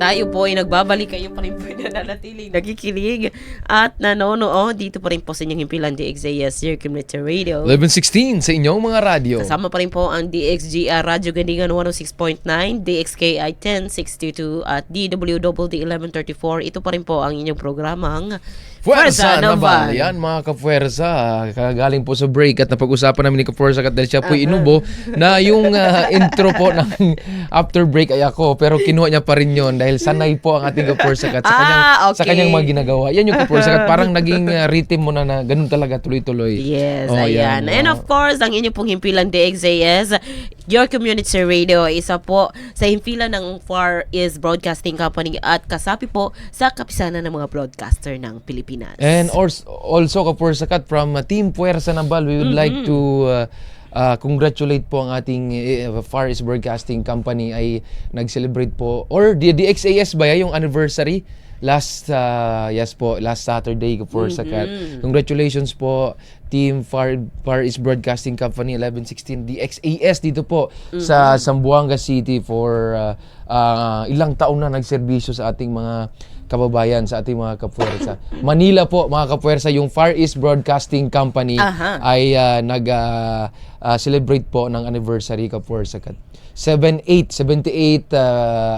Speaker 7: Tayo po ay nagbabalik, kayo pa rin po nananatiling nakikinig at nanonood dito pa rin po sa inyong himpilan DXAS Your Community Radio.
Speaker 3: 11:16 sa inyong mga radyo.
Speaker 7: Kasama pa rin po ang DXGR Radyo Gandingan 106.9, DXKI 1062 at DWDD 1134. Ito pa rin po ang inyong programang
Speaker 3: Puwersa Naval. Yan mga kapuwersa. Kagaling po sa break at napag-usapan namin ni Kapuwersa dahil siya po inubo na yung intro po ng after break ay ako. Pero kinuha niya pa rin yun dahil sanay po ang ating Kapuwersa sa kanyang mga ginagawa. Yan yung Kapuwersa parang naging rhythm mo na ganun talaga tuloy-tuloy.
Speaker 7: Yes, ayan. And of course, ang inyong pong himpilan DXAS, Your Community Radio, isa po sa himpilan ng Far East Broadcasting Company at kasapi po sa kapisanan ng mga broadcaster ng Pilipinas.
Speaker 3: And also Kapuwersa from Team Puwersa Naval, we would like to congratulate po ang ating Far East Broadcasting Company ay nag-celebrate po or the DXAS ba yung anniversary last Saturday Kapuwersa. Congratulations po Team Far East Broadcasting Company 1116 DXAS dito po sa Zamboanga City for ilang taon na nagserbisyo sa ating mga kababayan, sa ating mga kapuwersa. Manila po, mga kapuwersa, yung Far East Broadcasting Company ay nag-celebrate po ng anniversary, kapuwersa. 78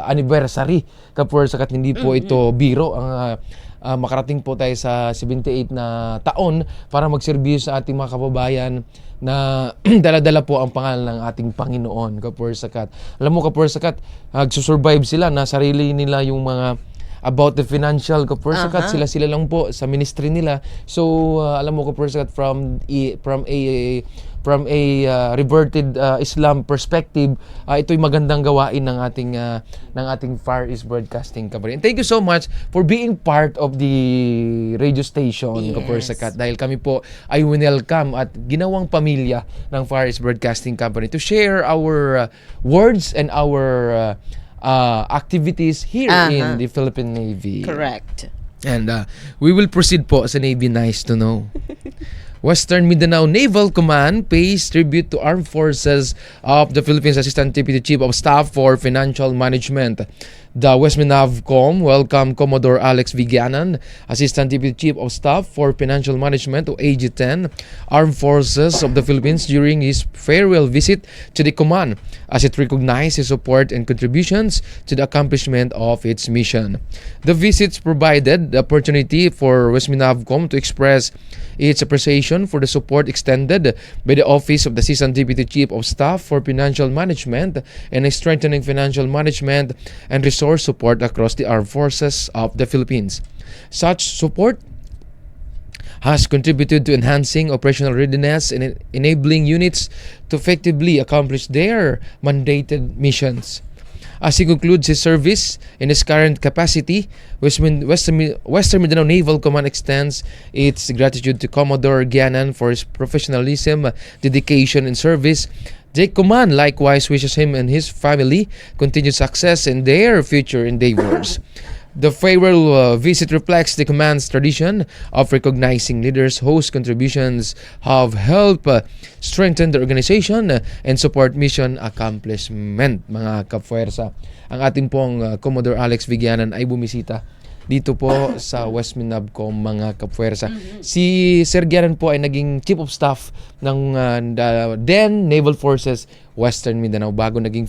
Speaker 3: anniversary, kapuwersa. Hindi po ito biro. Ang makarating po tayo sa 78 na taon para magserbisyo sa ating mga kababayan na dala-dala po ang pangalan ng ating Panginoon, kapuwersa. Alam mo, kapuwersa, nagsusurvive sila na sarili nila yung mga about the financial kapuwersa, sila lang po sa ministry nila. So alam mo kapuwersa, from a reverted Islam perspective, ito'y magandang gawain ng ating Far East Broadcasting Company. And thank you so much for being part of the radio station, kapuwersa, dahil kami po ay welcome at ginawang pamilya ng Far East Broadcasting Company to share our words and our activities here in the Philippine Navy.
Speaker 7: Correct.
Speaker 3: And we will proceed po sa Navy Nice to Know. Western Mindanao Naval Command pays tribute to Armed Forces of the Philippines Assistant Deputy Chief of Staff for Financial Management. The West Minavcom welcomed Commodore Alex Viganan, Assistant Deputy Chief of Staff for Financial Management o AG-10, Armed Forces of the Philippines during his farewell visit to the command as it recognized his support and contributions to the accomplishment of its mission. The visits provided the opportunity for West Minavcom to express its appreciation for the support extended by the Office of the Assistant Deputy Chief of Staff for Financial Management and strengthening financial management and resource support across the Armed Forces of the Philippines. Such support has contributed to enhancing operational readiness and enabling units to effectively accomplish their mandated missions. As he concludes his service in his current capacity, Western Mindanao Naval Command extends its gratitude to Commodore Gianan for his professionalism, dedication, and service. The command likewise wishes him and his family continued success in their future endeavors. The farewell visit reflects the command's tradition of recognizing leaders whose contributions have helped strengthen the organization and support mission accomplishment. Mga kapuwersa, ang ating pong Commodore Alex Viganan ay bumisita dito po sa West Minavcom, mga kapuwersa. Si Sir Gianan po ay naging Chief of Staff ng then Naval Forces Western Mindanao bago naging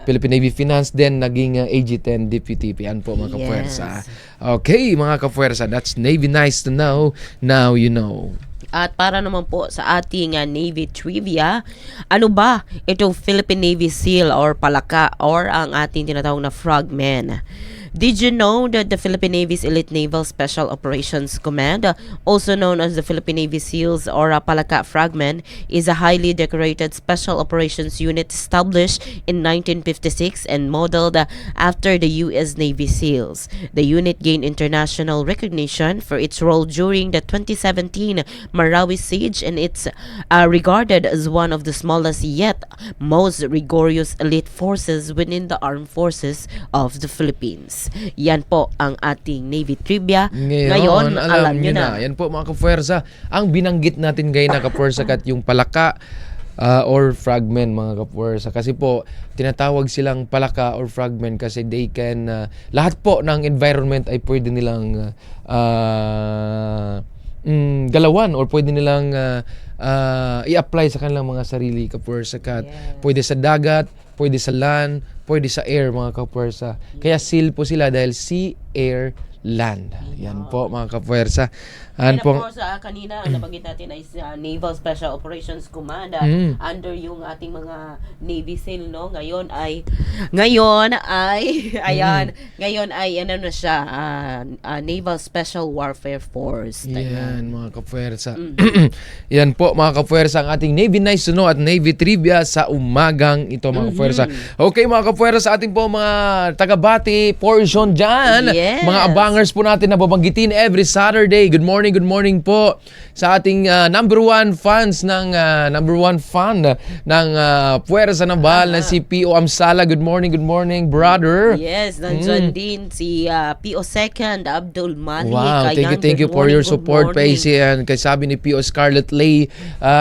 Speaker 3: Philippine Navy Finance, then naging AG-10 Deputy. Yan po mga kapuwersa. Okay, mga kapuwersa, that's Navy nice to know. Now you know.
Speaker 7: At para naman po sa ating Navy trivia, ano ba itong Philippine Navy SEAL or palaka or ang ating tinatawag na frogman? Did you know that the Philippine Navy's Elite Naval Special Operations Command, also known as the Philippine Navy SEALs or Palaka Frogmen, is a highly decorated special operations unit established in 1956 and modeled after the U.S. Navy SEALs. The unit gained international recognition for its role during the 2017 Marawi siege, and it's regarded as one of the smallest yet most rigorous elite forces within the armed forces of the Philippines. Yan po ang ating Navy trivia. Ngayon alam nyo na.
Speaker 3: Yan po mga kapuwersa. Ang binanggit natin ngayon na kapuwersa kat yung palaka or frogmen mga kapuwersa. Kasi po, tinatawag silang palaka or frogmen kasi they can, lahat po ng environment ay pwede nilang galawan or pwede nilang i-apply sa kanilang mga sarili kapuwersa kat. Pwede sa dagat, pwede sa land, pwede sa air mga kapuwersa. Kaya SEAL po sila dahil sea, air, land. Yan po mga kapuwersa.
Speaker 7: And of course, kanina ang nabanggit natin ay Naval Special Operations Command under yung ating mga Navy SEAL, no? Ngayon ay ano na siya, Naval Special Warfare Force.
Speaker 3: Yan mga kapuwersa. Yan po mga kapuwersa ang ating Navy Nice to Know at Navy Trivia sa umagang ito mga kapuwersa. Okay mga kapuwersa, sa ating po mga tagabati portion dyan. Mga abangers po natin na babanggitin every Saturday. Good morning po sa ating number one fan ng Puwersa Naval na si P.O. Amsala. Good morning brother.
Speaker 7: Yes, nandyan din si P.O. Second Abdul Malik.
Speaker 3: Wow, thank you for your support, PAC. And kay sabi ni P.O. Scarlett Lay,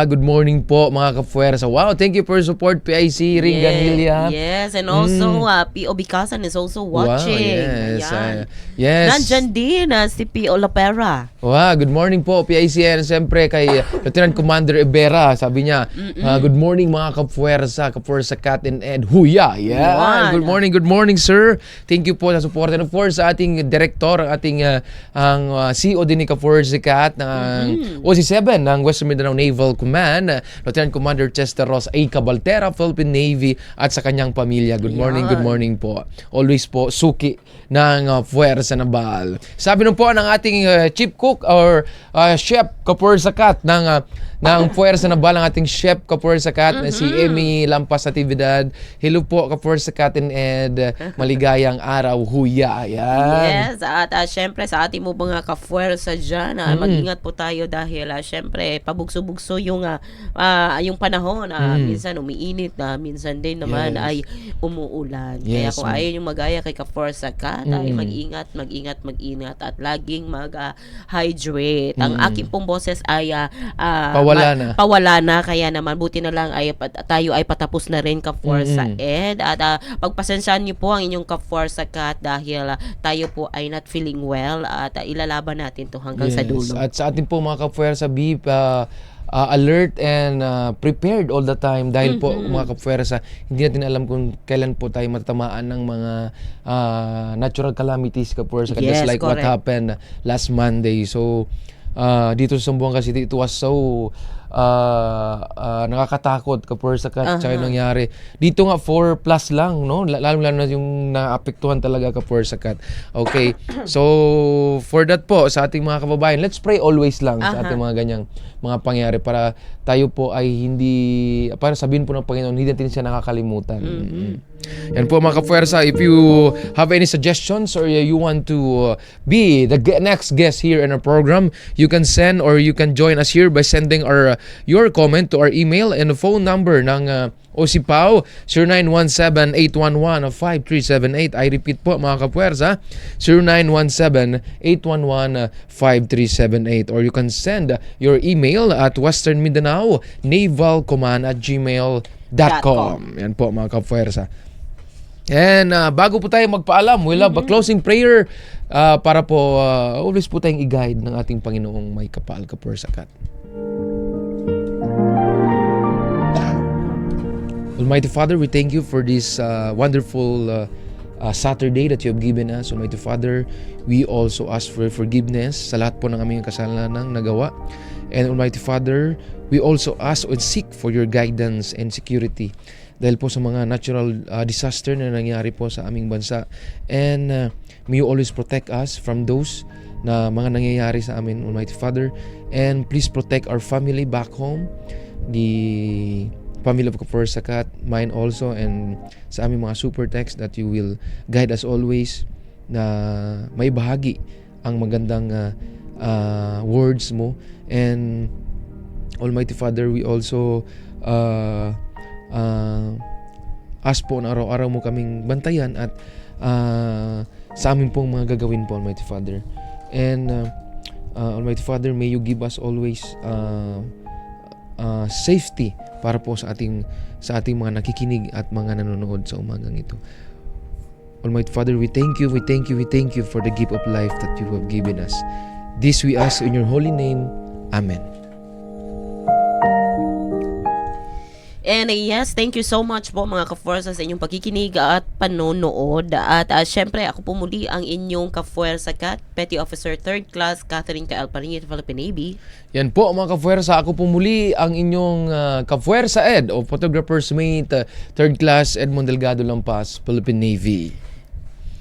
Speaker 3: good morning po mga kapuwersa. Wow, thank you for your support, PIC Ring Ganilla.
Speaker 7: Yes, and also P.O. Bikasan is also watching.
Speaker 3: Wow, yes.
Speaker 7: Nandyan din si P.O. Lapera.
Speaker 3: Wow, good morning po PICN. Siyempre kay Lieutenant Commander Ibera, sabi niya, good morning mga kapuwersa Kat and Ed Huya. Yeah. Good morning sir. Thank you po sa support. And of course sa ating director, ating ang CEO din ni Kapuwersa Kat ng OC7 ng Western Mindanao Naval Command, Lieutenant Commander Chester Ross A. Cabaltera, Philippine Navy, at sa kanyang pamilya. Good morning po. Always po suki ng Puwersa Naval. Sabi nun po ng ating chief cook or chef Kapuwersa Kat ng Puwersa Naval, ang ating chef Kapuwersa Kat na si Emmy Lampas Natividad. Hello po Kapuwersa Kat and Ed. Maligayang araw, Huya. Ayan.
Speaker 7: Yes, at syempre sa ating mo mga kapuwersa dyan, mag-ingat po tayo dahil syempre pabugso-bugso yung panahon. Minsan umiinit, minsan din naman ay umuulan. Kaya kung ayaw yung magaya kay Kapuwersa Kat, ay mag-ingat at laging mag-hydrate. Ang aking pong boses ay pawala na, kaya naman buti na lang ay tayo ay patapos na rin Kapuwersa Ed, at pagpasensyahan niyo po ang inyong Kapuwersa Kat dahil tayo po ay not feeling well at ilalaban natin to hanggang sa dulo.
Speaker 3: At sa atin po mga Kapuwersa, be alert and prepared all the time dahil po mga Kapuwersa, hindi natin alam kung kailan po tayo matatamaan ng mga natural calamities Kapuwersa, just like what happened last Monday. So dito sa Zamboanga City, it was so nakakatakot Kapuwersa Kat, tsaka yung nangyari. Dito nga 4+ lang, no? Lalo na yung naapektuhan talaga Kapuwersa Kat. Okay, so for that po, sa ating mga kababayan, let's pray always lang sa ating mga ganyang mga pangyari para tayo po ay para sabihin po ng Panginoon, hindi natin siya nakakalimutan. Yan po mga Kapuwersa, if you have any suggestions or you want to be the next guest here in our program, you can send or you can join us here by sending your comment to our email and the phone number ng OCPAO 0917-811-5378. I repeat po mga Kapuwersa, 0917-811-5378, or you can send your email at westernmindanaonavalcommand@gmail.com. Yan po mga Kapuwersa. And bago po tayo magpaalam, we'll have a closing prayer para po always po tayong i-guide ng ating Panginoong may kapal Kapuwersa Kat. Almighty Father, we thank you for this wonderful Saturday that you have given us. Almighty Father, we also ask for forgiveness sa lahat po ng aming kasalanang nagawa. And Almighty Father, we also ask and seek for your guidance and security dahil po sa mga natural disaster na nangyari po sa aming bansa. And may you always protect us from those na mga nangyayari sa amin, Almighty Father. And please protect our family back home, the family of Kafor Sakat, mine also, and sa aming mga super text that you will guide us always na may bahagi ang magandang words mo. And Almighty Father, we also ask po na araw-araw mo kaming bantayan at sa amin pong mga gagawin po, Almighty Father. And Almighty Father, may you give us always safety para po sa ating mga nakikinig at mga nanonood sa umagang ito. Almighty Father, we thank you for the gift of life that you have given us. This we ask in your holy name. Amen.
Speaker 7: And yes, thank you so much po mga ka-Fuerza sa inyong pagkikinig at panonood. At syempre, ako po muli ang inyong ka-Fuerza Kat, Petty Officer 3rd Class Catherine K. Alparinit, Philippine Navy.
Speaker 3: Yan po mga ka-Fuerza, ako po muli ang inyong ka-Fuerza Ed o Photographer's Mate 3rd Class Edmond Delgado Lampas, Philippine Navy.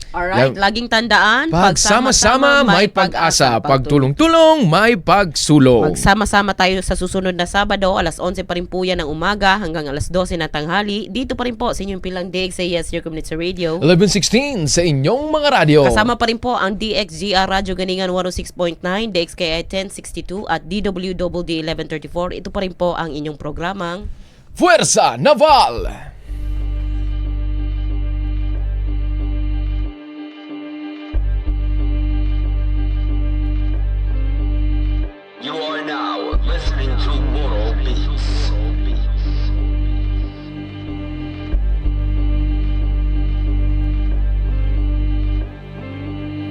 Speaker 7: Alright, laging tandaan,
Speaker 3: pagsama-sama may pag-asa, pagtulong-tulong may pagsulong.
Speaker 7: Magsama-sama tayo sa susunod na Sabado, alas 11 pa rin po yan ng umaga hanggang alas 12 na tanghali. Dito pa rin po sa inyong pilang DXAS Your Community Radio.
Speaker 3: 11:16 sa inyong mga radyo.
Speaker 7: Kasama pa rin po ang DXGR Radyo Ganingan 106.9, DXKI 1062 at DWDD 1134. Ito pa rin po ang inyong programang
Speaker 3: Fuerza Naval.
Speaker 13: You are now listening to Moral Beats.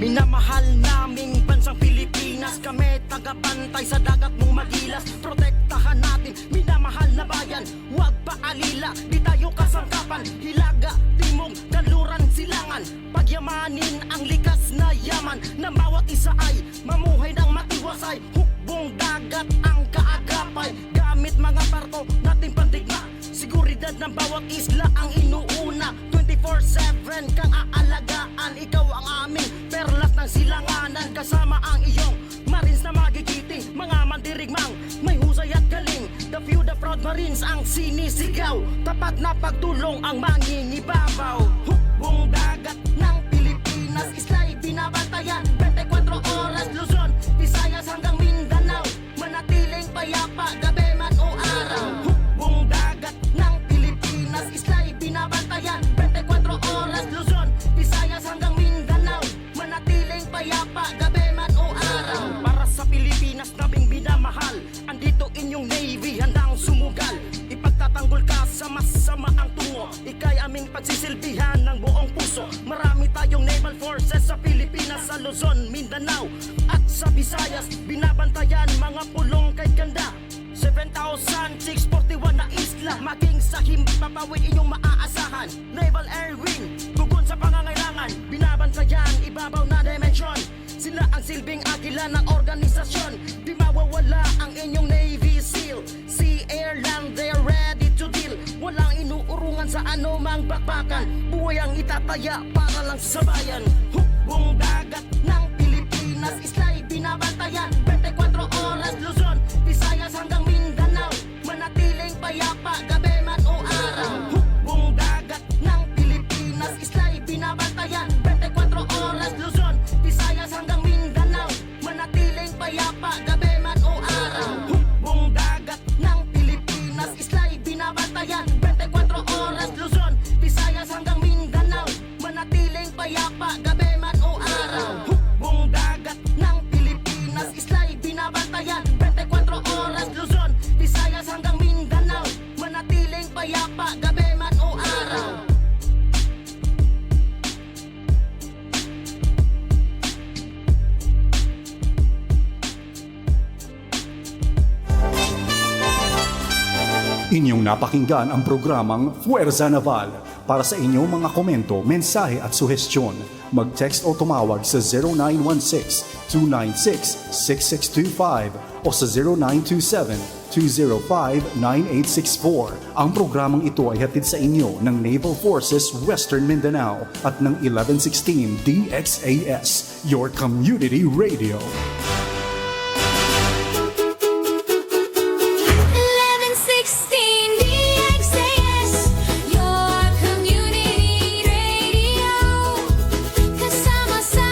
Speaker 12: Minamahal naming bansang Pilipinas, kami tagapantay sa dagat mo magilas. Protektahan natin, minamahal na bayan, huwag paalila, di tayo kasangkapan. Hilaga, timog, kanluran, silangan, pagyamanin ang likas na yaman. Na bawat isa ay mamuhay ng matiwasay, hukbong dagat ang kaagapay. Gamit mga barko nating pandigma, seguridad ng bawat isla ang inuuna. 24/7 kang aalagaan, ikaw ang aming perlas ng silanganan. Kasama ang iyong Marines na magigiting, mga mandirigmang may husay at galing. The few, the proud Marines ang sinisigaw, tapat na pagtulong ang mangingibabaw. Hukbong dagat ng Pilipinas, isla'y binabantayan 24 oras, Luzon, Visayas hanggang Mindanao, manatiling payapa gabi man o araw. Hukbong dagat ng Pilipinas, isla'y binabantayan 24 oras, Luzon, Visayas hanggang Mindanao, manatiling payapa gabi man o araw. Para sa Pilipinas naming binamahal, andito inyong Navy handang sumugal. Ipagtatanggol ka sa masama ang tungo, ikay aming pagsisilbihan ng buong puso. Marami tayong naval forces sa Pilipinas, sa Luzon, Mindanao at sa Visayas. Binabantayan mga pulong kay ganda, 7,641 na isla. Maging sa himpapawid inyong maaasahan, Naval Air Wing, tugon sa pangangailangan. Binabantayan ibabaw na dimensyon, sila ang silbing agila ng organisasyon. Di mawawala ang inyong Navy SEAL, Sea Air lang, they're ready to deal. Walang inuurungan sa anumang bakbakan, buhay ang itataya para lang sa bayan. Hukbong dagat ng Pilipinas, isla'y binabantayan 24 oras, Luzon, Visayas hanggang Mindanao, manatiling payapa gabi man o araw. Hukbong dagat ng Pilipinas, isla'y binabantayan 24 oras, Luzon, Visayas hanggang Mindanao, manatiling payapa gabi man o araw. Hukbong dagat ng Pilipinas, isla'y binabantayan 24 oras, Luzon, Visayas hanggang Mindanao, manatiling payapa gabi man o araw. Hukbong dagat ng Pilipinas, isla'y binabantayan 24 oras, Luzon, Visayas hanggang Mindanao, manatiling payapa gabi man o araw.
Speaker 2: Inyong napakinggan ang programang Fuerza Naval. Para sa inyong mga komento, mensahe at suhestyon, mag-text o tumawag sa 0916-296-6625 o sa 0927-205-9864. Ang programang ito ay hatid sa inyo ng Naval Forces Western Mindanao at ng 1116 DXAS, your community radio.
Speaker 1: 1116 DXAS, your community radio. Kasama sa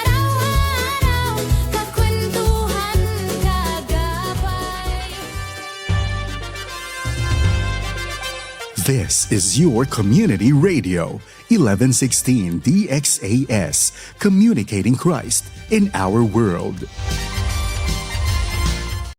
Speaker 1: araw-araw, kakwentuhan, kagabay.
Speaker 2: This is your community radio, 1116 DXAS, communicating Christ in our world.